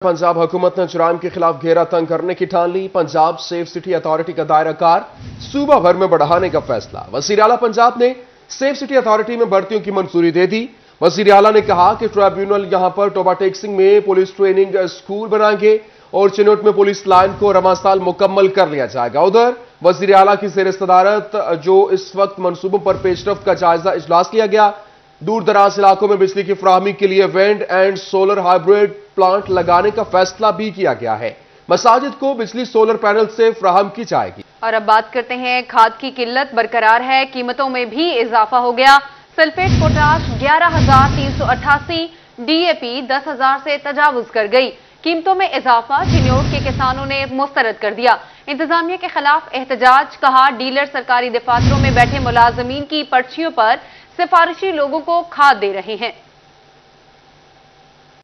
पंजाब हुकूमत ने जुराइम के खिलाफ घेरा तंग करने की ठान ली। पंजाब सेफ सिटी अथॉरिटी का दायरा कार सूबा भर में बढ़ाने का फैसला। वजीर आला पंजाब ने सेफ सिटी अथॉरिटी में भर्तियों की मंजूरी दे दी। वजीर आला ने कहा कि ट्रिब्यूनल यहां पर टोबा टेक्सिंग में पुलिस ट्रेनिंग स्कूल बनाएंगे और चिनोट में पुलिस लाइन को रवां साल मुकम्मल कर लिया जाएगा। उधर वजीर आला की ज़ेर सदारत जो इस वक्त मंसूबों पर पेशरफ्त का जायजा इजलास लिया गया। दूर दराज इलाकों में बिजली की फराहमी के लिए wind and solar hybrid plant लगाने का फैसला भी किया गया है। मसाजिद को बिजली सोलर पैनल से फराहम की जाएगी। और अब बात करते हैं, खाद की किल्लत बरकरार है, कीमतों में भी इजाफा हो गया। सल्फेट पोटाश 11,388, डीएपी 10,000 से तजावुज कर गई। कीमतों में इजाफा चिन्योट के किसानों ने मुस्तरद कर दिया। इंतजामिया के खिलाफ एहतजाज, कहा डीलर सरकारी दफातरों में बैठे मुलाजमीन की पर्चियों पर सिफारिशी लोगों को खाद दे रहे हैं।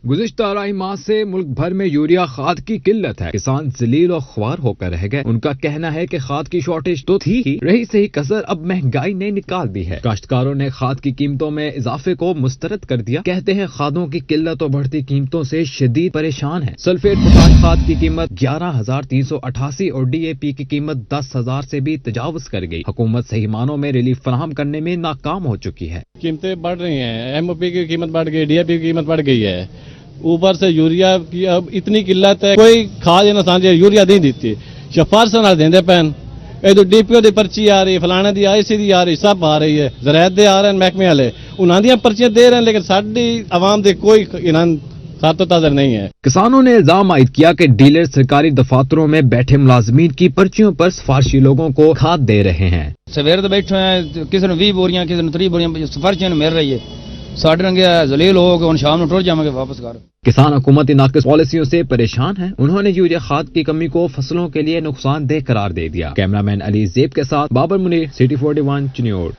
गुज़िश्ता अढ़ाई माह से मुल्क भर में यूरिया खाद की किल्लत है। किसान जलील और ख्वार होकर रह गए। उनका कहना है कि खाद की शॉर्टेज तो थी ही, रही से ही कसर अब महंगाई ने निकाल दी है। काश्तकारों ने खाद की कीमतों में इजाफे को मुस्तरद कर दिया। कहते हैं खादों की किल्लत और बढ़ती कीमतों से शदीद परेशान है। सल्फेट पोटाश खाद की कीमत 11,388 और डीएपी की कीमत 10,000 से भी तजावुज कर गई। हुकूमत सही मानों में रिलीफ फराहम करने में नाकाम हो चुकी है। कीमतें बढ़ रही हैं, एमओपी की कीमत बढ़ गई, डीएपी की कीमत बढ़ गई है। ऊपर से यूरिया की अब इतनी किल्लत है, कोई खाद ना यूरिया नहीं देती। सिफारिश ना देंदे पैन ये डीपीओ की पर्ची आ रही, फलाने की आईसी की आ रही, सब आ रही है। ज़रायत दे आ रहे हैं, महकमे वाले उन्होंने पर्चियां दे रहे हैं, लेकिन साडी आवाम दे कोई इनाम सातो ताज़र नहीं है। किसानों ने इल्जाम आयद किया कि डीलर सरकारी दफातरों में बैठे मुलाजमीन की पर्चियों पर सिफारशी लोगों को खाद दे रहे हैं। सवेर तो बैठे हैं, किसी ने 20 बोरियां, किसी ने 30 बोरियां सिफारिशें मिल रही है। साढ़े रंगे जलील हो गए, शाम में टुर जाएंगे वापस घर। किसान हुकूमती नाकिस पॉलिसियों से परेशान हैं। उन्होंने यूरिया खाद की कमी को फसलों के लिए नुकसानदेह करार दे दिया। कैमरामैन अली ज़ेब के साथ बाबर मुनीर, सिटी 41 चिन्योट।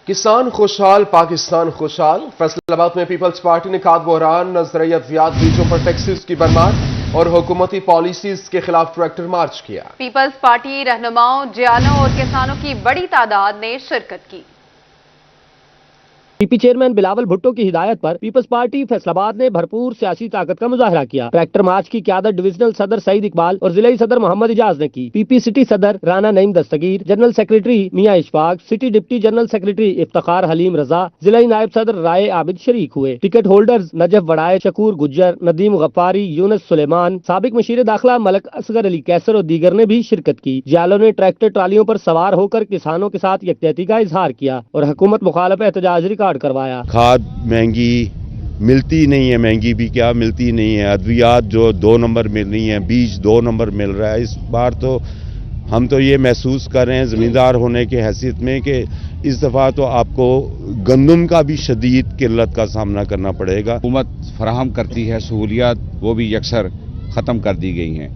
किसान खुशहाल, पाकिस्तान खुशहाल। फैसलाबाद में पीपल्स पार्टी ने खाद बहरान, ज़रिया अद्वियात बीजों पर टैक्सेस की भरमार और हुकूमती पॉलिसीज के खिलाफ ट्रैक्टर मार्च किया। पीपल्स पार्टी रहनुमाओं, जियालों और किसानों की बड़ी तादाद ने शिरकत की। पीपी चेयरमैन बिलावल भुट्टो की हिदायत पर पीपल्स पार्टी फैसलाबाद ने भरपूर सियासी ताकत का मुजाहरा किया। ट्रैक्टर मार्च की क़यादत डिविजनल सदर सईद इकबाल और जिलाई सदर मोहम्मद इजाज ने की। पीपी सिटी सदर Rana Naeem Dastgir, general secretary Mian Ishfaq, city deputy general secretary Iftikhar Haleem Raza, जिलाई नायब सदर राय आबिद शरीक हुए। टिकट होल्डर्स नजफ वड़ाए, शकूर गुज्जर, नदीम गफ्फारी, यूनुस सुलेमान, साबिक मशीर दाखिला मलक असगर अली कैसर और दीगर ने भी शिरकत की। जियालों ने ट्रैक्टर ट्रालियों पर सवार होकर किसानों के साथ यकजहती का इजहार किया और हुकूमत मुखालफ एहतजाज रिकॉर्ड करवाया। महंगी मिलती नहीं है, महंगी भी क्या मिलती नहीं है। अद्वियात जो 2 नंबर मिल रही हैं, बीज 2 नंबर मिल रहा है। इस बार तो हम तो ये महसूस कर रहे हैं ज़मींदार होने के हैसियत में कि इस दफ़ा तो आपको गंदम का भी शदीद किल्लत का सामना करना पड़ेगा। हुकूमत फराहम करती है सहूलियात, वो भी यकसर ख़त्म कर दी गई हैं।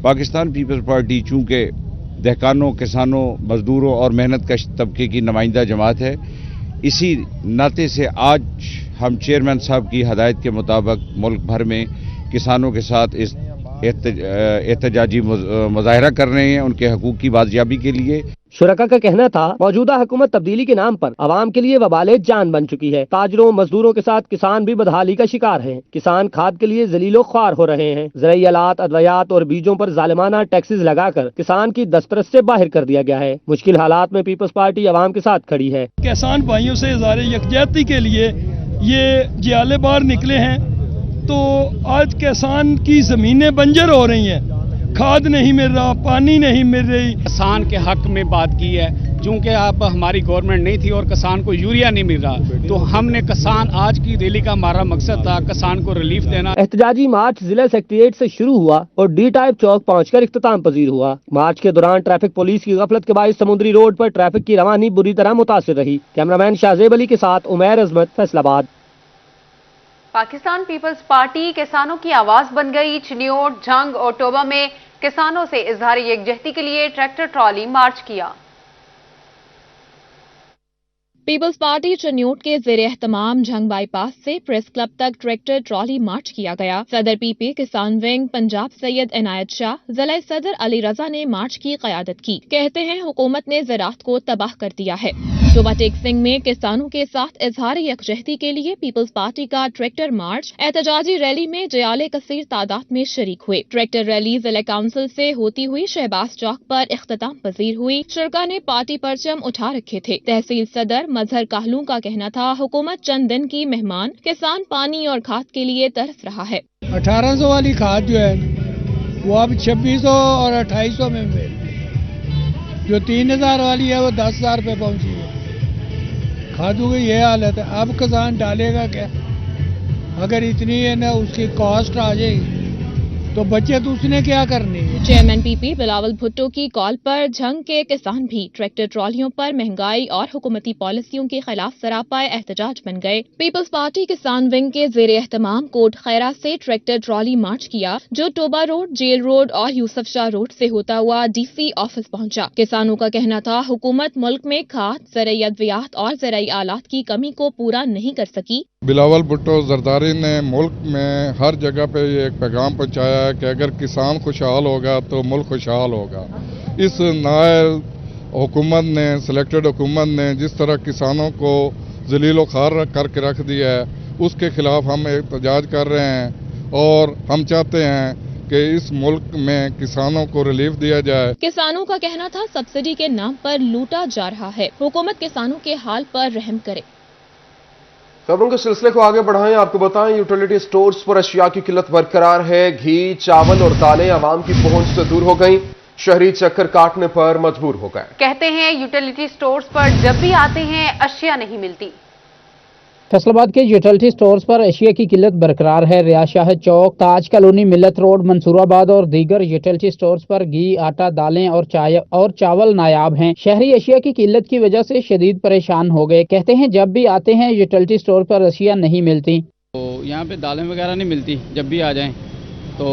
पाकिस्तान पीपल्स पार्टी चूँकि दहकानों, किसानों, मजदूरों और मेहनत कश तबके की नुमाइंदा जमात है, इसी नाते से आज हम चेयरमैन साहब की हदायत के मुताबिक मुल्क भर में किसानों के साथ इस एहतजाजी मुजाहरा कर रहे हैं उनके हकूक़ की बाजियाबी के लिए। शुरका का कहना था मौजूदा हुकूमत तब्दीली के नाम पर अवाम के लिए वबाले जान बन चुकी है। ताजरों, मजदूरों के साथ किसान भी बदहाली का शिकार हैं। किसान खाद के लिए जलीलो ख्वार हो रहे हैं। ज़राई आलात, अद्वियात और बीजों पर जालिमाना टैक्सेस लगाकर किसान की दस्तरस से बाहर कर दिया गया है। मुश्किल हालात में पीपल्स पार्टी अवाम के साथ खड़ी है। किसान भाइयों से इज़हार यकजहती के लिए ये जियाले बाहर निकले हैं, तो आज किसान की जमीनें बंजर हो रही हैं, खाद नहीं मिल रहा, पानी नहीं मिल रही। किसान के हक में बात की है, चूँकि अब हमारी गवर्नमेंट नहीं थी और किसान को यूरिया नहीं मिल रहा, तो हमने किसान आज की रैली का हमारा मकसद था किसान को रिलीफ देना। एहतजाजी मार्च जिला सेक्रेटेरिएट से शुरू हुआ और डी टाइप चौक पहुंचकर इख्तिताम पजीर हुआ। मार्च के दौरान ट्रैफिक पुलिस की गफलत के बायस समुद्री रोड पर ट्रैफिक की रवानी बुरी तरह मुतासिर रही। कैमरामैन शाहजेब अली के साथ उमैर अजमत, फैसलाबाद। पाकिस्तान पीपल्स पार्टी किसानों की आवाज बन गई। चिन्योट, झंग और टोबा में किसानों से इजहार यकजहती के लिए ट्रैक्टर ट्रॉली मार्च किया। पीपल्स पार्टी चिन्योट के ज़ेरे एहतमाम झंग बाईपास से प्रेस क्लब तक ट्रैक्टर ट्रॉली मार्च किया गया। सदर पीपी किसान विंग पंजाब सैयद इनायत शाह, जिला सदर अली रजा ने मार्च की क़यादत की। कहते हैं हुकूमत ने ज़राअत को तबाह कर दिया है। डोबा टेक सिंह में किसानों के साथ इजहार यकजहती के लिए पीपल्स पार्टी का ट्रैक्टर मार्च एहतजाजी रैली में जयाले कसीर तादाद में शरीक हुए। ट्रैक्टर रैली जिला काउंसिल से होती हुई शहबाज चौक पर इख्तिताम पजीर हुई। शुरका ने पार्टी परचम उठा रखे थे। तहसील सदर मजहर काहलू का कहना था हुकूमत चंद दिन की मेहमान, किसान पानी और खाद के लिए तरस रहा है। 1800 वाली खाद जो है वो अब 2600 और 2800 में मिल रही है। जो 3000 वाली है वो 10,000 पे पहुंची है। खादों की ये हालत है। अब किसान डालेगा क्या? अगर इतनी है ना उसकी कॉस्ट आ जाएगी तो बचत उसने क्या करनी है। चेयरमैन पीपी बिलावल भुट्टो की कॉल पर झंग के किसान भी ट्रैक्टर ट्रॉलियों पर महंगाई और हुकूमती पॉलिसियों के खिलाफ सरापा एहतजाज बन गए। पीपल्स पार्टी किसान विंग के जेर एहतमाम कोट खैरा से ट्रैक्टर ट्रॉली मार्च किया, जो टोबा रोड, जेल रोड और यूसुफ शाह रोड से होता हुआ DC ऑफिस पहुंचा। किसानों का कहना था हुकूमत मुल्क में खाद, ज़राई अद्वियात और ज़राई आलात की कमी को पूरा नहीं कर सकी। बिलावल भुट्टो जरदारी ने मुल्क में हर जगह पे ये एक पैगाम पहुंचाया है कि अगर किसान खुशहाल होगा तो मुल्क खुशहाल होगा। इस नायल हुकूमत ने, सिलेक्टेड हुकूमत ने जिस तरह किसानों को जलीलो खार करके रख दिया है, उसके खिलाफ हम एहतजाज कर रहे हैं और हम चाहते हैं कि इस मुल्क में किसानों को रिलीफ दिया जाए। किसानों का कहना था सब्सिडी के नाम पर लूटा जा रहा है, हुकूमत किसानों के हाल पर रहम करे। खबरों के सिलसिले को आगे बढ़ाएं, आपको बताएं यूटिलिटी स्टोर्स पर अशिया की किल्लत बरकरार है। घी, चावल और दालें आवाम की पहुंच से दूर हो गईं। शहरी चक्कर काटने पर मजबूर हो गए। कहते हैं यूटिलिटी स्टोर्स पर जब भी आते हैं अशिया नहीं मिलती। फैसलाबाद के यूटिलिटी स्टोर्स पर एशिया की किल्लत बरकरार है। रियाज शाह चौक, ताज कॉलोनी, मिल्लत रोड, मंसूराबाद और दीगर यूटिलिटी स्टोर्स पर घी, आटा, दालें और चावल नायाब हैं। शहरी एशिया की किल्लत की वजह से शदीद परेशान हो गए। कहते हैं जब भी आते हैं यूटिलिटी स्टोर पर एशिया नहीं मिलती। तो यहाँ पे दालें वगैरह नहीं मिलती जब भी आ जाएं तो,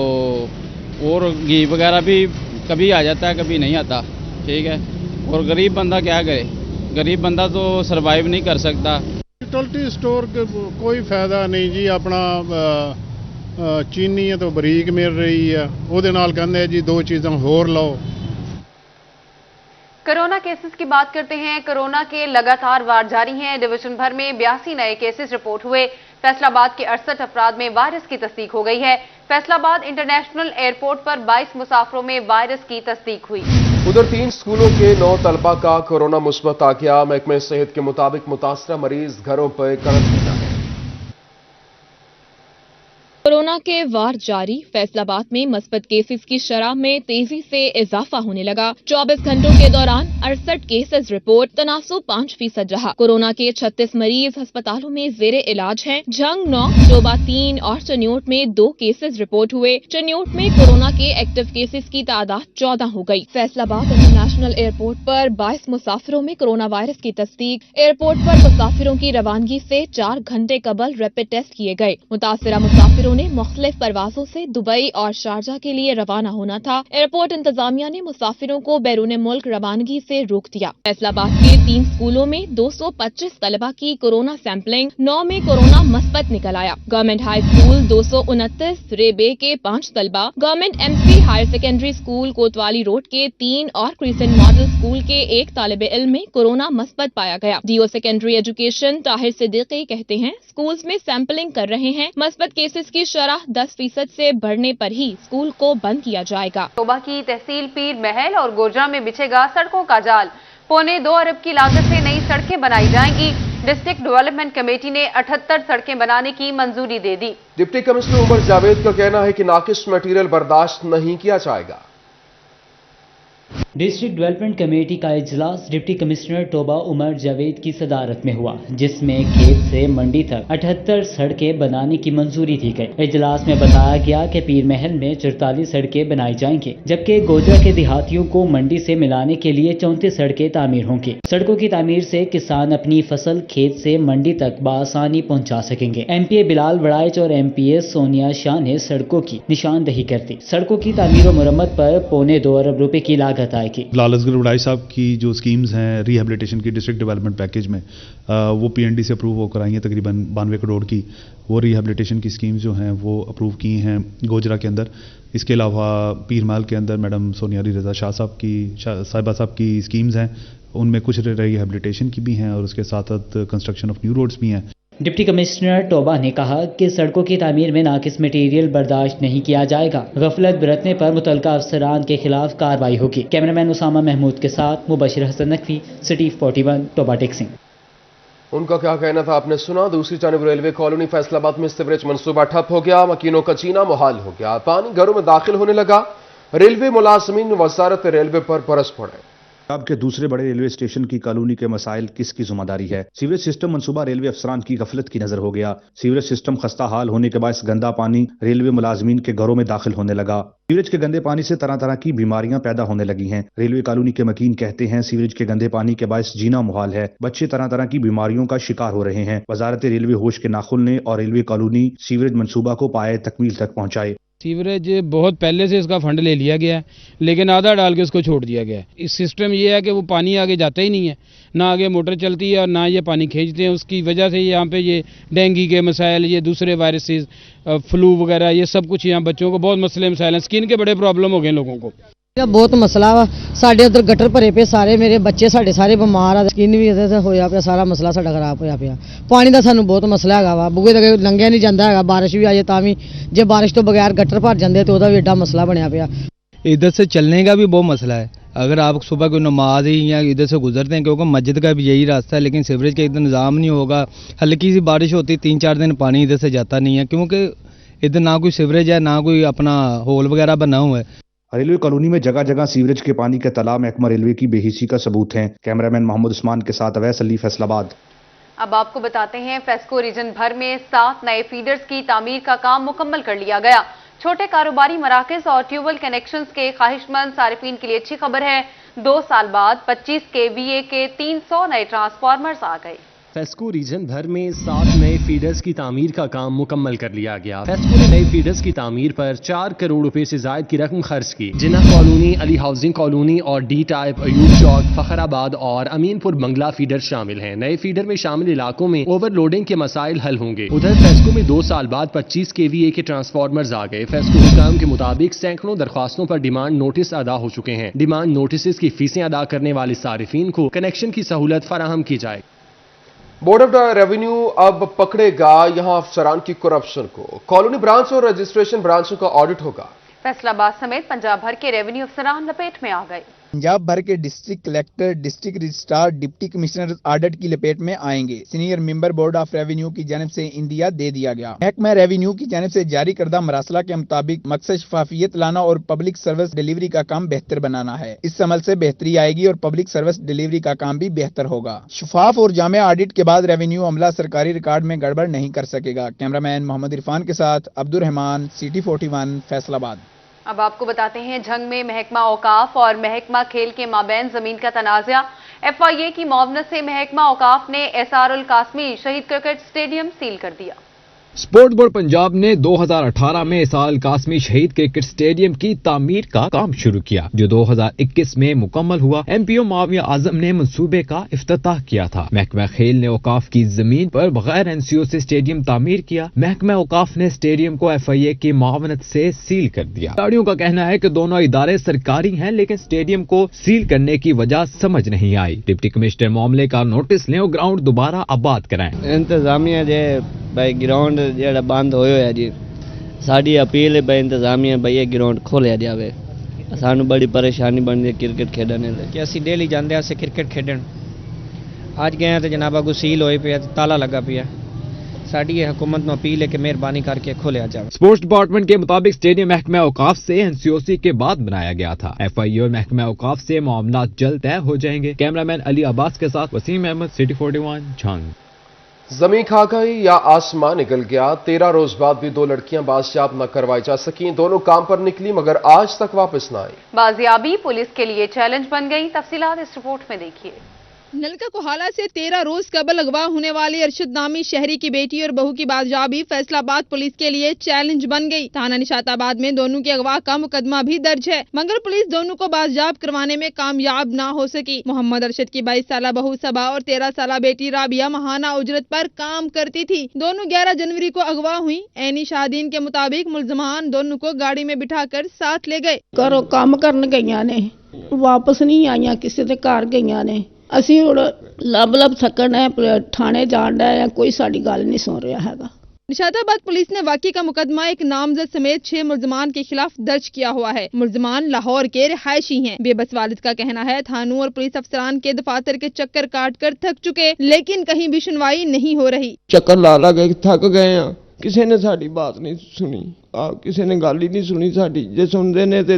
और घी वगैरह भी कभी आ जाता है कभी नहीं आता। ठीक है, और गरीब बंदा क्या करे? गरीब बंदा तो सरवाइव नहीं कर सकता। यूटिलिटी स्टोर कोई फायदा नहीं जी। अपना चीनी है तो बरीक मिल रही है, ਉਹਦੇ ਨਾਲ ਕਹਿੰਦੇ जी 2 चीज़ां होर लो। कोरोना केसेस की बात करते हैं। कोरोना के लगातार वार जारी हैं। डिवीजन भर में 82 नए केसेस रिपोर्ट हुए। फैसलाबाद के 68 अफराद में वायरस की तस्दीक हो गई है। फैसलाबाद इंटरनेशनल एयरपोर्ट पर 22 मुसाफिरों में वायरस की तस्दीक हुई। उधर 3 स्कूलों के 9 तलबा का कोरोना मुस्बत आ गया। महकमे सेहत के मुताबिक मुतासरा मरीज घरों पर क्वारंटीन है। कोरोना के वार जारी। फैसलाबाद में मस्बत केसेस की शरह में तेजी से इजाफा होने लगा। 24 घंटों के दौरान 68 केसेस रिपोर्ट, तनासुब 5% रहा। कोरोना के 36 मरीज अस्पतालों में जेरे इलाज हैं। झंग 9, डोबा 3 और चन्योट में 2 केसेस रिपोर्ट हुए। चन्योट में कोरोना के एक्टिव केसेस की तादाद 14 हो गई। फैसलाबाद इंटरनेशनल एयरपोर्ट पर 22 मुसाफिरों में कोरोना वायरस की तस्दीक। एयरपोर्ट पर मुसाफिरों की रवानगी से 4 घंटे कबल रैपिड टेस्ट किए गए। मुतासिरा मुसाफिरों ने मुख्तलिफ परवाजों से दुबई और शारजा के लिए रवाना होना था। एयरपोर्ट इंतजामिया ने मुसाफिरों को बैरून मुल्क रवानगी से रोक दिया। फैसलाबाद के 3 स्कूलों में 225 तलबा की कोरोना सैंपलिंग, 9 में कोरोना मस्बत निकल आया। गवर्नमेंट हाई स्कूल 229, रेबे के 5 तलबा, government MC higher secondary school Kotwali road के 3 और क्रिसेंट मॉडल स्कूल के 1 तालिब इल्म में कोरोना मस्बत पाया गया। DO secondary education Tahir Siddiqui कहते हैं स्कूल्स में सैंपलिंग कर रहे हैं। मस्बत केसेस की शरह 10% से बढ़ने पर ही स्कूल को बंद किया जाएगा। टोबा की तहसील पीर महल और गोजरा में बिछेगा सड़कों का जाल। 2.25 अरब की लागत से नई सड़कें बनाई जाएंगी। डिस्ट्रिक्ट डेवलपमेंट कमेटी ने 78 सड़कें बनाने की मंजूरी दे दी। डिप्टी कमिश्नर उमर जावेद का कहना है कि नाकिस मटीरियल बर्दाश्त नहीं किया जाएगा। डिस्ट्रिक्ट डेवलपमेंट कमेटी का इजलास डिप्टी कमिश्नर टोबा उमर जावेद की सदारत में हुआ, जिसमें खेत से मंडी तक 78 सड़कें बनाने की मंजूरी दी गई। इजलास में बताया गया कि पीर महल में 44 सड़कें बनाई जाएंगी, जबकि गोजरा के देहातियों को मंडी से मिलाने के लिए 34 सड़कें तामीर होंगी। सड़कों की तामीर से किसान अपनी फसल खेत से मंडी तक बआसानी पहुँचा सकेंगे। MPA बिलाल वड़ाइच और MPA सोनिया शाह ने सड़कों की निशानदही कर दी। सड़कों की तामीर और मुरम्मत पर 2.25 अरब रुपए की लागत बताई कि लाल असगर वड़ाई साहब की जो स्कीम्स हैं रिहेबिलिटेशन की डिस्ट्रिक्ट डेवलपमेंट पैकेज में वो PND से अप्रूव होकर आई हैं, तकरीबन 92 करोड़ की वो रिहेबिलिटेशन की स्कीम्स जो हैं वो अप्रूव की हैं गोजरा के अंदर। इसके अलावा पीरमाल के अंदर मैडम सोनियारी रजा शाह साहिबा साहब की स्कीम्स हैं, उनमें कुछ रिहेबिलिटेशन की भी हैं और उसके साथ साथ कंस्ट्रक्शन ऑफ न्यू रोड्स भी हैं। डिप्टी कमिश्नर टोबा ने कहा कि सड़कों की तामीर में नाकिस मटीरियल बर्दाश्त नहीं किया जाएगा। गफलत बरतने पर मुतलका अफसरान के खिलाफ कार्रवाई होगी। कैमरामैन उसामा महमूद के साथ मुबशिर हसन नकवी, सिटी 41, टोबा टेक्सिंग। उनका क्या कहना था आपने सुना। दूसरी जानब रेलवे कॉलोनी फैसलाबाद में सीवरेज मंसूबा ठप हो गया, मकीनों का जीना मुहाल हो गया, पानी घरों में दाखिल होने लगा। रेलवे मुलाजमीन वजारत रेलवे पर बरस पड़े। पंजाब के दूसरे बड़े रेलवे स्टेशन की कॉलोनी के मसाइल किसकी जिम्मेदारी है? सीवरेज सिस्टम मंसूबा रेलवे अफसरान की गफलत की नजर हो गया। सीवरेज सिस्टम खस्ता हाल होने के बायस गंदा पानी रेलवे मुलाजमीन के घरों में दाखिल होने लगा। सीवरेज के गंदे पानी से तरह तरह की बीमारियां पैदा होने लगी हैं। रेलवे कॉलोनी के मकीन कहते हैं सीवरेज के गंदे पानी के बायस जीना मुहाल है, बच्चे तरह तरह की बीमारियों का शिकार हो रहे हैं। वजारत रेलवे होश के नाखुन ने और रेलवे कॉलोनी सीवरेज मंसूबा को पाए तकमील तक पहुंचाए। सीवरेज बहुत पहले से इसका फंड ले लिया गया है, लेकिन आधा डाल के उसको छोड़ दिया गया है। इस सिस्टम ये है कि वो पानी आगे जाता ही नहीं है, ना आगे मोटर चलती है और ना ये पानी खींचते हैं। उसकी वजह से यहाँ पे ये डेंगू के मसाइल, ये दूसरे वायरसेस, फ्लू वगैरह, ये सब कुछ यहाँ बच्चों को बहुत मसले मसाइल हैं। स्किन के बड़े प्रॉब्लम हो गए लोगों को। बहुत मसला वा साढ़े उधर गटर भरे पे, सारे मेरे बच्चे सारे बमार आ, स्किन भी होया पिया, सारा मसला साडा खराब होया पिया। पानी का सानू बहुत मसला है वा, बूहे तक लंघिया नहीं जाता है, बारिश भी आ जाए तां भी जे बारिश तो बगैर गटर भर जाते तो वह भी एडा मसला बनया पिया। इधर से चलने का भी बहुत मसला है। अगर आप सुबह कोई नमाज ही या इधर से गुजरते हैं, क्योंकि मस्जिद का भी यही रास्ता है, लेकिन सीवरेज का इधर निज़ाम नहीं होगा। हल्की सी बारिश होती 3-4 दिन पानी इधर से जाता नहीं है, क्योंकि इधर ना कोई सीवरेज है ना कोई अपना होल वगैरह बना हुआ है। रेलवे कॉलोनी में जगह जगह सीवरेज के पानी के तालाब महकमा रेलवे की बेहिसी का सबूत है। कैमरामैन मोहम्मद उस्मान के साथ अवैस अली, फैसलाबाद। अब आपको बताते हैं, फेस्को रीजन भर में 7 नए फीडर्स की तामीर का काम मुकम्मल कर लिया गया। छोटे कारोबारी मराकज और ट्यूबवेल कनेक्शंस के ख्वाहिशमंद सारिफीन के लिए अच्छी खबर है। 2 साल बाद 25 kVA के 300 नए ट्रांसफार्मर्स आ गए। फेस्को रीजन भर में 7 नए फीडर्स की तामीर का काम मुकम्मल कर लिया गया। फेस्को ने नए फीडर्स की तामीर पर 4 करोड़ रुपए से जायद की रकम खर्च की। जिन्ना कॉलोनी, अली हाउसिंग कॉलोनी और डी टाइप, अयूब चौक, फखराबाद और अमीनपुर बंगला फीडर शामिल हैं। नए फीडर में शामिल इलाकों में ओवरलोडिंग के मसाइल हल होंगे। उधर फेस्को में 2 साल बाद 25 kVA के ट्रांसफार्मर्स आ गए। फेस्को हुकाम के मुताबिक सैकड़ों दरख्वास्तों पर डिमांड नोटिस अदा हो चुके हैं। डिमांड नोटिस की फीसें अदा करने वाले सारिफीन को कनेक्शन की सहूलत फराहम की जाए। बोर्ड ऑफ रेवेन्यू अब पकड़ेगा यहां अफसरान की करप्शन को। कॉलोनी ब्रांच और रजिस्ट्रेशन ब्रांचों का ऑडिट होगा। फैसलाबाद समेत पंजाब भर के रेवेन्यू अफसरान लपेट में आ गए। पंजाब भर के district collector, district registrar, deputy commissioner audit की लपेट में आएंगे। Senior member board of revenue की जानिब से इंदिया दे दिया गया। महकमा रेवेन्यू की जानिब से जारी करदा मरासला के मुताबिक मकसद शफाफियत लाना और पब्लिक सर्विस डिलीवरी का काम बेहतर बनाना है। इस अमल से बेहतरी आएगी और पब्लिक सर्विस डिलीवरी का काम भी बेहतर होगा। शफाफ और जामे ऑडिट के बाद रेवेन्यू अमला सरकारी रिकॉर्ड में गड़बड़ नहीं कर सकेगा। कैमरामैन मोहम्मद इरफान के साथ अब्दुल रहमान, सिटी 41, फैसलाबाद। अब आपको बताते हैं, जंग में महकमा औकाफ और महकमा खेल के माबैन जमीन का तनाज़ा। FIA की मुआवनत से महकमा औकाफ ने SR उल कासमी शहीद क्रिकेट स्टेडियम सील कर दिया। स्पोर्ट्स बोर्ड पंजाब ने 2018 में SR कासमी शहीद क्रिकेट स्टेडियम की तामीर का काम शुरू किया, जो 2021 में मुकम्मल हुआ। MPO माविया आजम ने मंसूबे का इफ्तिताह किया था। महकमा खेल ने औकाफ की जमीन पर बगैर NCO से स्टेडियम तामीर किया। महकमा औकाफ ने स्टेडियम को FIA की मुआवनत से सील कर दिया। खिलाड़ियों का कहना है कि दोनों इदारे सरकारी हैं, लेकिन स्टेडियम को सील करने की वजह समझ नहीं आई। डिप्टी कमिश्नर मामले का नोटिस लें और ग्राउंड दोबारा आबाद कराएं। इंतजामिया भाई ग्राउंड ਜਿਹੜਾ ਬੰਦ ਹੋਇਆ ਹੋਇਆ ਜੀ, ਸਾਡੀ ਅਪੀਲ ਹੈ ਬਈ ਇੰਤਜ਼ਾਮੀਆ ਬਈ ਇਹ ਗਰਾਊਂਡ ਖੋਲਿਆ ਜਾਵੇ। ਸਾਨੂੰ ਬੜੀ ਪਰੇਸ਼ਾਨੀ ਬਣਦੀ ਹੈ ਕ੍ਰਿਕਟ ਖੇਡਣ ਲਈ ਕਿ ਅਸੀਂ ਡੇਲੀ ਜਾਂਦੇ ਹਾਂ ਅਸੀਂ ਕ੍ਰਿਕਟ ਖੇਡਣ। ਅੱਜ ਗਏ ਹਾਂ ਤੇ ਜਨਾਬਾ ਕੋ ਸੀਲ ਹੋਈ ਪਿਆ ਤੇ ਤਾਲਾ ਲੱਗਾ ਪਿਆ। ਸਾਡੀ ਇਹ हुकूमत ਨੂੰ अपील है कि मेहरबानी करके खोलिया जाए। स्पोर्ट्स डिपार्टमेंट के मुताबिक स्टेडियम महकमा औकाफ से NCOC के बाद बनाया गया था। FIA और महकमा औकाफ से मामलात जल्द तय हो जाएंगे। कैमरामैन अली अब्बास के साथ वसीम अहमद, सिटी 41, झांग। जमीन खा गई या आसमान निकल गया। 13 रोज बाद भी 2 लड़कियां बाजियाब न करवाई जा सकी। दोनों काम पर निकली मगर आज तक वापस न आई। बाजियाबी पुलिस के लिए चैलेंज बन गई। तफसीलात इस रिपोर्ट में देखिए। नलका कोहाला से 13 रोज कबल अगवा होने वाली अरशद नामी शहरी की बेटी और बहू की बाजियाबी फैसलाबाद पुलिस के लिए चैलेंज बन गई। थाना निशाताबाद में दोनों के अगवा का मुकदमा भी दर्ज है, मगर पुलिस दोनों को बाजियाब करवाने में कामयाब न हो सकी। मोहम्मद अरशद की 22 साला बहू सबा और 13 साला बेटी राबिया महाना उजरत पर काम करती थी। दोनों 11 जनवरी को अगवा हुई। ऐनी शादीन के मुताबिक मुलजमान दोनों को गाड़ी में बिठाकर साथ ले गए। घरों काम करन गईयां ने, वापस नहीं आईयां, किसी दे घर गईयां ने। ਅਸੀਂ ਹੁਣ ਲੱਭ ਸਕਣ ਹੈ, ਥਾਣੇ ਜਾਣ ਹੈ, ਕੋਈ ਸਾਡੀ ਗੱਲ नहीं सुन रहा हैगा। निशाताबाद पुलिस ने वाकई का मुकदमा एक नामजद समेत 6 मुलजमान के खिलाफ दर्ज किया हुआ है। मुलजमान लाहौर के रिहायशी हैं। बेबस वालिद का कहना है थानों और पुलिस अफसरान के दफातर के चक्कर काट कर थक चुके, लेकिन कहीं भी सुनवाई नहीं हो रही। चक्कर ला के थक गए हैं, किसी ने साड़ी बात नहीं सुनी, किसी ने गल ही नहीं सुनी साड़ी। जे सुनते ने ते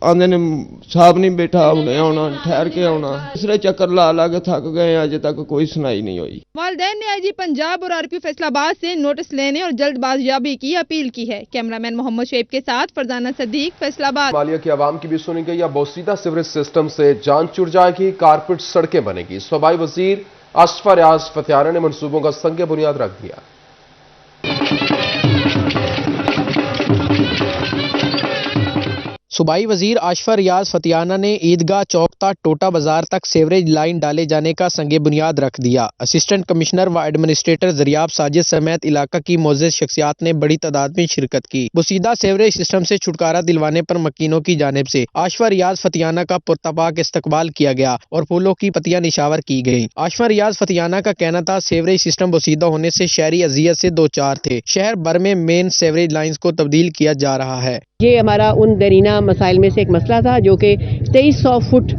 आंदे ने साहब नहीं बैठा, उन्हें आना, ठहर के आना। तीसरे चक्कर ला के थक गए, अजे तक कोई सुनाई नहीं हुई। वालिदैन ने आईजी पंजाब और आरपी फैसलाबाद से नोटिस लेने और जल्द बाजियाबी की अपील की है। कैमरामैन मोहम्मद शुएब के साथ फरजाना सदीक, फैसलाबाद। मालिया की आवाम की भी सुनी गई। अब बोसीदा सीवरेज सिस्टम से जान छुट जाएगी, कारपेट सड़कें बनेगी। सूबाई वजीर आशफा रियाज फतियाना ने मंसूबों का संग बुनियाद रख दिया। सूबाई वजीर आशफा रियाज फतियाना ने ईदगाह चौकता टोटा बाजार तक सीवरेज लाइन डाले जाने का संगे बुनियाद रख दिया। असिस्टेंट कमिश्नर व एडमिनिस्ट्रेटर जरियाब साजिद समेत इलाका की मोअज़्ज़ज़ शख्सियात ने बड़ी तादाद में शिरकत की। बोसीदा सीवरेज सिस्टम से छुटकारा दिलवाने पर मकीनों की जानिब से आशफा रियाज फतियाना का पुरतपाक इस्तकबाल किया गया और फूलों की पत्तियां निशावर की गयी। आशफा रियाज फतियाना का कहना था सीवरेज सिस्टम बोसीदा होने से शहरी अजियत से दो चार थे। शहर भर में मेन सीवरेज लाइन्स को तब्दील किया जा रहा है। ये हमारा उन दरीना मसाइल में से एक मसला था जो कि 2300 फुट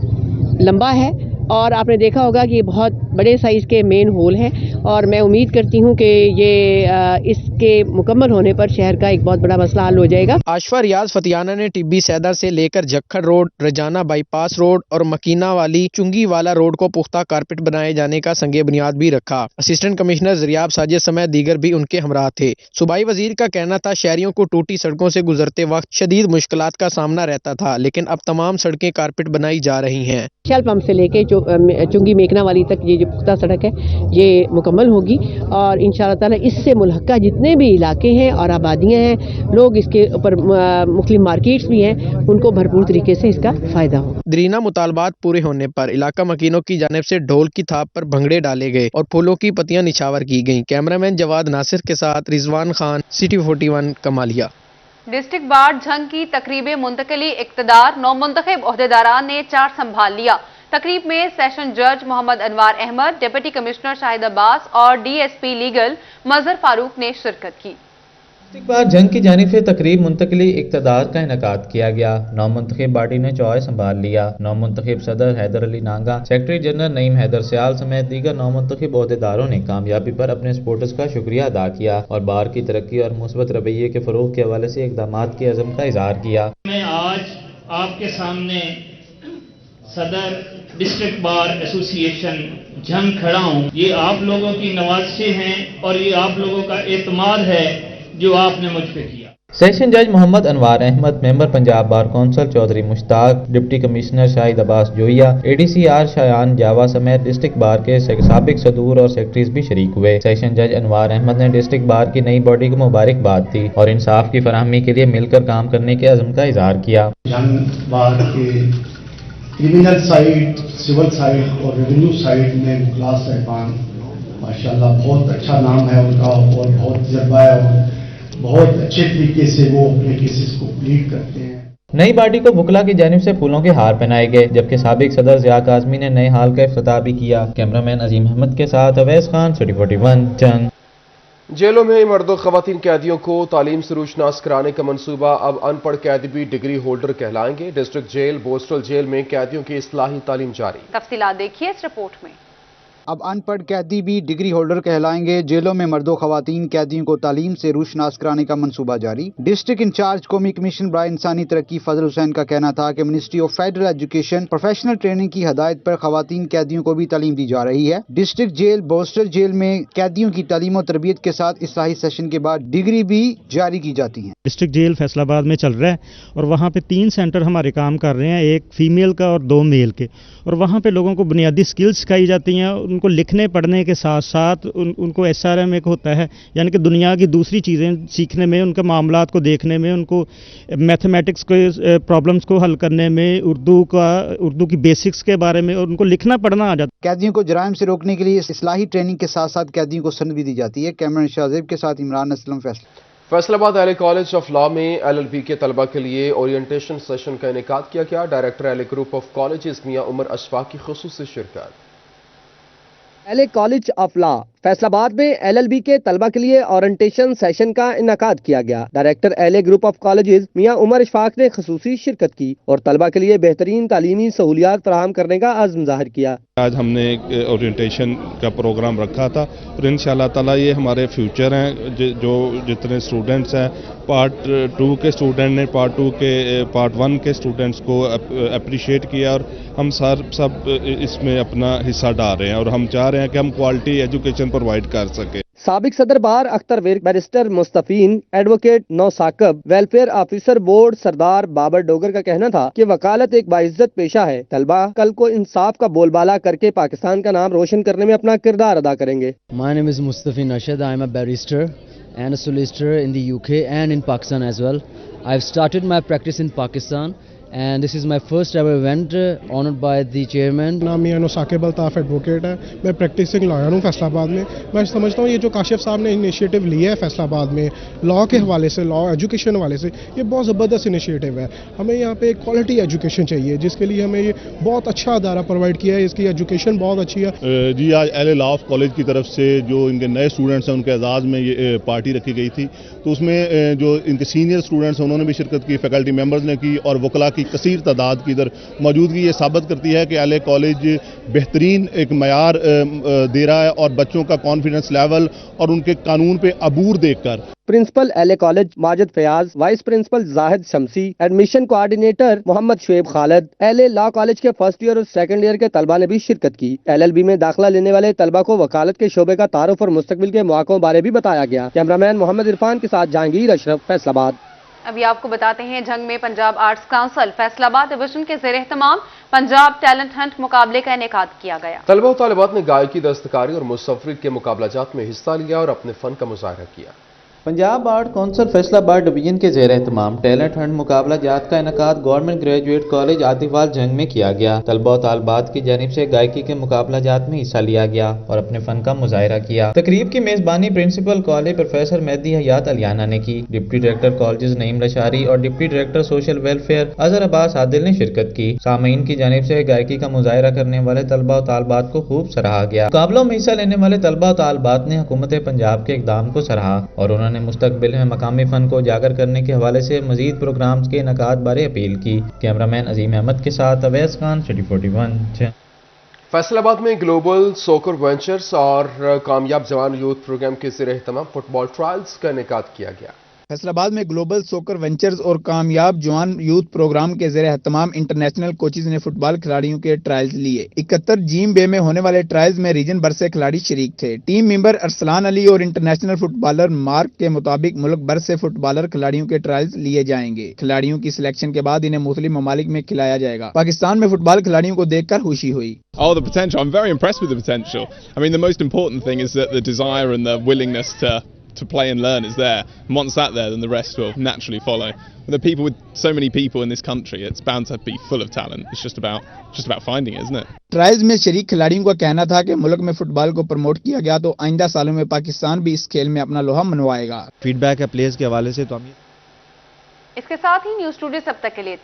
लंबा है और आपने देखा होगा कि बहुत बड़े साइज के मेन होल हैं और मैं उम्मीद करती हूं कि ये इसके मुकम्मल होने पर शहर का एक बहुत बड़ा मसला हल हो जाएगा। आशफा रियाज फतियाना ने टिब्बी सैदर से लेकर जक्खड़ रोड, रजाना बाईपास रोड और मकीना वाली चुंगी वाला रोड को पुख्ता कारपेट बनाए जाने का संगे बुनियाद भी रखा। असिस्टेंट कमिश्नर जरियाब साजिद समेत दीगर भी उनके हमरा थे। सूबाई वजीर का कहना था शहरियों को टूटी सड़कों से गुजरते वक्त शदीद मुश्किलात का सामना रहता था, लेकिन अब तमाम सड़कें कारपेट बनाई जा रही हैं। शेल पंप से लेके चुंगी मेकना वाली तक ये जो पुख्ता सड़क है ये मुकम्मल होगी और इंशाअल्लाह ताला इससे मुल्हक्का जितने भी इलाके हैं और आबादियां हैं, लोग इसके ऊपर मुख्तलिफ मार्केट्स भी हैं, उनको भरपूर तरीके से इसका फायदा होगा। दरीना मुतालबात पूरे होने पर इलाका मकीनों की जानिब से ढोल की थाप पर भंगड़े डाले गए और फूलों की पत्तियां निछावर की गईं। कैमरामैन जवाद नासिर के साथ Rizwan Khan, city 41 Kamalia. District bar जंग की तकरीब मुंतकली इक्तदार नौमुंतखब ओहदेदारान ने चार्ज संभाल लिया। तकरीब में सेशन जज मोहम्मद अनवार अहमद, डिप्टी कमिश्नर शाहिद अब्बास और डीएसपी लीगल मजहर फारूक ने शिरकत की। डिस्ट्रिक्ट बार जंग की जानिब से तकरीब मुंतकली इक्तदार का इनेकाद किया गया। नौमुंतखब बाडी ने चौय संभाल लिया। नौमुंतखब सदर हैदर अली नांगा, सेक्रेटरी जनरल नईम हैदर सियाल समेत दीगर नौमुंतखब ओहदेदारों ने कामयाबी पर अपने सपोर्टर्स का शुक्रिया अदा किया और बार की तरक्की और मुस्बत रवैये के फरोग के हवाले से इकदामात के अज़म का इजहार किया। मैं आज आपके सामने सदर डिस्ट्रिक्ट बार एसोसिएशन जंग खड़ा हूँ। ये आप लोगों की नवाज़िशें हैं और ये आप लोगों का एतमाद है जो आपने मुझ पे किया। सेशन जज Mohammad Anwar Ahmad, member Punjab bar council Chaudhry Mushtaq, deputy commissioner Shahid Abbas Joiya, ADCR Shayan Jawa समेत डिस्ट्रिक्ट बार के साबिक सदूर और सेक्रेटरीज भी शरीक हुए। सेशन जज अनवार अहमद ने डिस्ट्रिक्ट बार की नई बॉडी को मुबारकबाद दी और इंसाफ की फराहमी के लिए मिलकर काम करने के अज़म का इजहार किया। जंग बार के क्रिमिनल साइड, सिविल साइड और रेवेन्यू साइड में क्लास साहिबान माशाल्लाह बहुत अच्छा नाम है उनका और बहुत तजर्बा है और बहुत अच्छे तरीके से वो अपने केसेस को प्लीड करते हैं। नई बाडी को बुकला की जानिब से फूलों के हार पहनाए गए, जबकि साबिक सदर जिया काज़मी ने नए हाल का इफ्तिताह भी किया। कैमरामैन अजीम अहमद के साथ अवैस खान, सिटी 41 जंग। जेलों में मर्द और खवातीन कैदियों को तालीम से रोशनास कराने का मंसूबा। अब अनपढ़ कैदी भी डिग्री होल्डर कहलाएंगे। डिस्ट्रिक्ट जेल, बोस्टल जेल में कैदियों की इस्लाही तालीम जारी। तफसीलात देखिए इस रिपोर्ट में। اب ان پڑھ قیدی بھی ڈگری ہولڈر کہلائیں گے۔ جیلوں میں مرد و خواتین قیدیوں کو تعلیم سے روشناس کرانے کا منصوبہ جاری۔ ڈسٹرکٹ انچارج قومی کمیشن برائے انسانی ترقی فضل حسین کا کہنا تھا کہ ministry of federal education professional training کی ہدایت پر خواتین قیدیوں کو بھی تعلیم دی جا رہی ہے۔ ڈسٹرکٹ جیل بوسٹر جیل میں قیدیوں کی تعلیم و تربیت کے ساتھ اصلاحی سیشن کے بعد ڈگری بھی جاری کی جاتی ہیں۔ ڈسٹرکٹ جیل فیصل آباد میں چل رہا ہے اور وہاں پہ 3 سینٹر ہمارے کام کر رہے ہیں، ایک فیمیل کا اور 2 میل کے، اور وہاں پہ لوگوں کو بنیادی سکلز سکھائی جاتی ہیں۔ ان کو لکھنے پڑھنے کے ساتھ ساتھ ان کو SRM ایک ہوتا ہے، یعنی کہ دنیا کی دوسری چیزیں سیکھنے میں، ان کے معاملات کو دیکھنے میں، ان کو میتھمیٹکس کے پرابلمس کو حل کرنے میں، اردو کی بیسکس کے بارے میں، اور ان کو لکھنا پڑھنا آ جاتا ہے۔ قیدیوں کو جرائم سے روکنے کے لیے اصلاحی ٹریننگ کے ساتھ ساتھ قیدیوں کو سند بھی دی جاتی ہے۔ کیمرن شاہزیب کے ساتھ عمران اسلم فیصل آباد اہل کالج آف لا میں LLB کے طلبہ کے لیے اورینٹیشن سیشن کا انعقاد کیا گیا۔ ڈائریکٹر اہل گروپ آف کالجز میاں عمر اشفاق کی خصوصی شرکت۔ اہل کالج آف لا فیصل آباد میں LLB کے طلبہ کے لیے اورینٹیشن سیشن کا انعقاد کیا گیا۔ ڈائریکٹر اہل گروپ آف کالجز میاں عمر اشفاق نے خصوصی شرکت کی اور طلبہ کے لیے بہترین تعلیمی سہولیات فراہم کرنے کا عزم ظاہر کیا۔ آج ہم نے ایک اورینٹیشن کا پروگرام رکھا تھا اور انشاءاللہ تعالی یہ ہمارے فیوچر ہیں، جو جتنے اسٹوڈنٹس ہیں، پارٹ 2 کے اسٹوڈنٹ نے پارٹ 2 کے پارٹ 1 کے اسٹوڈنٹس کو اپریشیٹ کیا، اور ہم سب اس میں اپنا حصہ ڈال رہے ہیں، اور ہم چاہ رہے ہیں کہ ہم کوالٹی ایجوکیشن پرووائڈ کر سکیں۔ سابق صدر بار اختر ورک، بیرسٹر مستفین، ایڈوکیٹ نو ثاقب، ویلفیئر آفیسر بورڈ سردار بابر ڈوگر کا کہنا تھا کہ وکالت ایک باعزت پیشہ ہے۔ طلبہ کل کو انصاف کا بول بالا کر کے پاکستان کا نام روشن کرنے میں اپنا کردار ادا کریں گے۔ My name is Mustafin Ashad. I am a barrister and a solicitor in the UK and in Pakistan as well. I have started my practice in Pakistan and this is my first ever event honored by the chairman. نام میاں نو Saqib Altaf advocate ہے، میں practising lawyer ہوں فیصل آباد میں۔ میں سمجھتا ہوں یہ جو کاشف صاحب نے انیشیٹو لیا ہے فیصل آباد میں لا کے حوالے سے، لا ایجوکیشن حوالے سے، یہ بہت زبردست انیشیٹو ہے۔ ہمیں یہاں پہ کوالٹی ایجوکیشن چاہیے، جس کے لیے ہمیں یہ بہت اچھا ادارہ پرووائڈ کیا ہے، اس کی ایجوکیشن بہت اچھی ہے۔ جی آج اہل لا آف کالج کی طرف سے جو ان کے نئے اسٹوڈنٹس ہیں ان کے اعزاز میں یہ پارٹی رکھی گئی تھی، تو اس میں جو ان کے سینئر اسٹوڈنٹس ہیں انہوں نے بھی شرکت کی، فیکلٹی ممبرز نے کی، اور وکلاء کی کثیر تعداد کی ادھر موجودگی یہ ثابت کرتی ہے کہ اہل کالج بہترین ایک معیار دے رہا ہے، اور بچوں کا کانفیڈنس لیول اور ان کے قانون پہ عبور دیکھ کر principal Ahl college Majid Fayyaz, vice principal Zahid Shamsi, admission coordinator Muhammad Shoaib Khalid, Ahl law college کے فرسٹ ایئر اور سیکنڈ ایئر کے طلبہ نے بھی شرکت کی۔ LLB میں داخلہ لینے والے طلبہ کو وکالت کے شعبے کا تعارف اور مستقبل کے مواقعوں بارے بھی بتایا گیا۔ کیمرامین محمد عرفان کے ساتھ جہانگیر اشرف، فیصل آباد۔ ابھی آپ کو بتاتے ہیں جنگ میں پنجاب آرٹس کونسل فیصل آباد ڈویژن کے زیر اہتمام پنجاب ٹیلنٹ ہنٹ مقابلے کا انعقاد کیا گیا۔ طلبہ و طالبات نے گائکی، دستکاری اور مصوری کے مقابلہ جات میں حصہ لیا اور اپنے فن کا مظاہرہ کیا۔ پنجاب آرٹ کونسل فیصل آباد ڈویژن کے زیر اہتمام ٹیلنٹ ہنٹ مقابلہ جات کا انعقاد گورنمنٹ گریجویٹ کالج آتفال جنگ میں کیا گیا۔ طلبہ و طالبات کی جانب سے گائکی کے مقابلہ جات میں حصہ لیا گیا اور اپنے فن کا مظاہرہ کیا۔ تقریب کی میزبانی پرنسپل کالج پروفیسر مہدی حیات علیانہ نے کی۔ Deputy director colleges Naeem Lashari اور deputy director social welfare Azhar Abbas Adil نے شرکت کی۔ سامعین کی جانب سے گائکی کا مظاہرہ کرنے والے طلبہ و طالبات کو خوب سراہا گیا۔ مقابلوں میں حصہ لینے والے طلبہ و طالبات نے حکومت پنجاب کے اقدام کو سراہا اور انہوں نے مستقبل میں مقامی فن کو اجاگر کرنے کے حوالے سے مزید پروگرامز کے انعقاد بارے اپیل کی۔ کیمرامین عظیم احمد کے ساتھ اویس خان، سٹی 41۔ فیصل آباد میں گلوبل سوکر وینچرز اور کامیاب جوان یوتھ پروگرام کے زیر اہتمام فٹ بال ٹرائلز کا انعقاد کیا گیا۔ فیصل آباد میں گلوبل سوکر وینچرز اور کامیاب جوان یوتھ پروگرام کے زیر اہتمام انٹرنیشنل کوچز نے فٹ بال کھلاڑیوں کے ٹرائلز لیے۔ 71 جیم بے میں ہونے والے ٹرائلز میں ریجن بھر سے کھلاڑی شریک تھے۔ ٹیم ممبر ارسلان علی اور انٹرنیشنل فٹ بالر مارک کے مطابق ملک بھر سے فٹ بالر کھلاڑیوں کے ٹرائلز لیے جائیں گے۔ کھلاڑیوں کی سلیکشن کے بعد انہیں مختلف ممالک میں کھلایا جائے گا۔ پاکستان میں فٹ بال کھلاڑیوں کو دیکھ کر خوشی ہوئی۔ Oh, the potential. I'm very impressed with the potential. I mean, the most important thing is that the desire and the willingness to play and learn is there. And once that's there, then the rest will naturally follow. With so many people in this country, it's bound to be full of talent. It's just about finding it, isn't it? Trials میں شریک کھلاڑیوں کا کہنا تھا کہ ملک میں fit بال کو promote کیا گیا تو آئندہ سالوں میں پاکستان بھی اس کھیل میں اپنا لوہا منوائے گا۔ فیڈ بیک ہے پلیئرز کے حوالے سے تو ہم اس کے ساتھ ہی نیوز ٹوڈے سب تک کے لیے